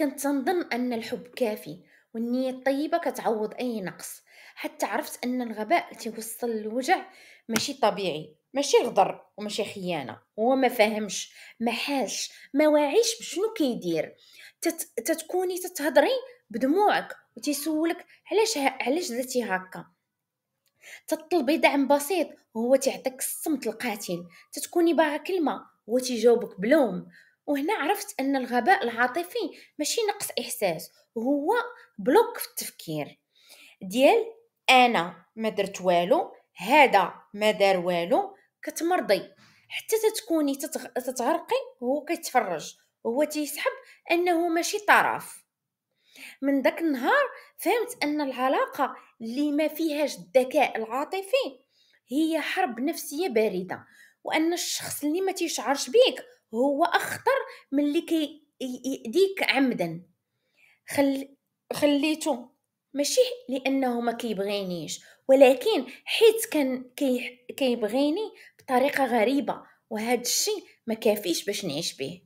كنت تنظن أن الحب كافي والنية الطيبة كتعوض أي نقص. حتى عرفت أن الغباء توصل للوجع ماشي طبيعي، ماشي غدر وماشي خيانة. هو ما فهمش، ما حاش، ما واعيش بشنو كيدير. تتكوني تتهضري بدموعك وتيسولك علاش درتي هكا. تطلبي دعم بسيط وهو تعطيك الصمت القاتل. تتكوني باغا كلمة هو تيجاوبك بلوم. وهنا عرفت ان الغباء العاطفي ماشي نقص احساس، هو بلوك في التفكير ديال انا ما درت والو، هذا ما دار والو. كتمرضي حتى تتكوني تتغرقي وهو كيتفرج، هو تيسحب انه ماشي طرف. من داك النهار فهمت أن العلاقة اللي ما فيهاش الذكاء العاطفي هي حرب نفسية باردة، وأن الشخص اللي ما تيشعرش بيك هو أخطر من اللي يأذيك عمدا. خل... خليته ماشي لأنه ما كيبغينيش، ولكن حيت كان كيبغيني بطريقة غريبة، وهذا الشيء ما كافيش باش نعيش به.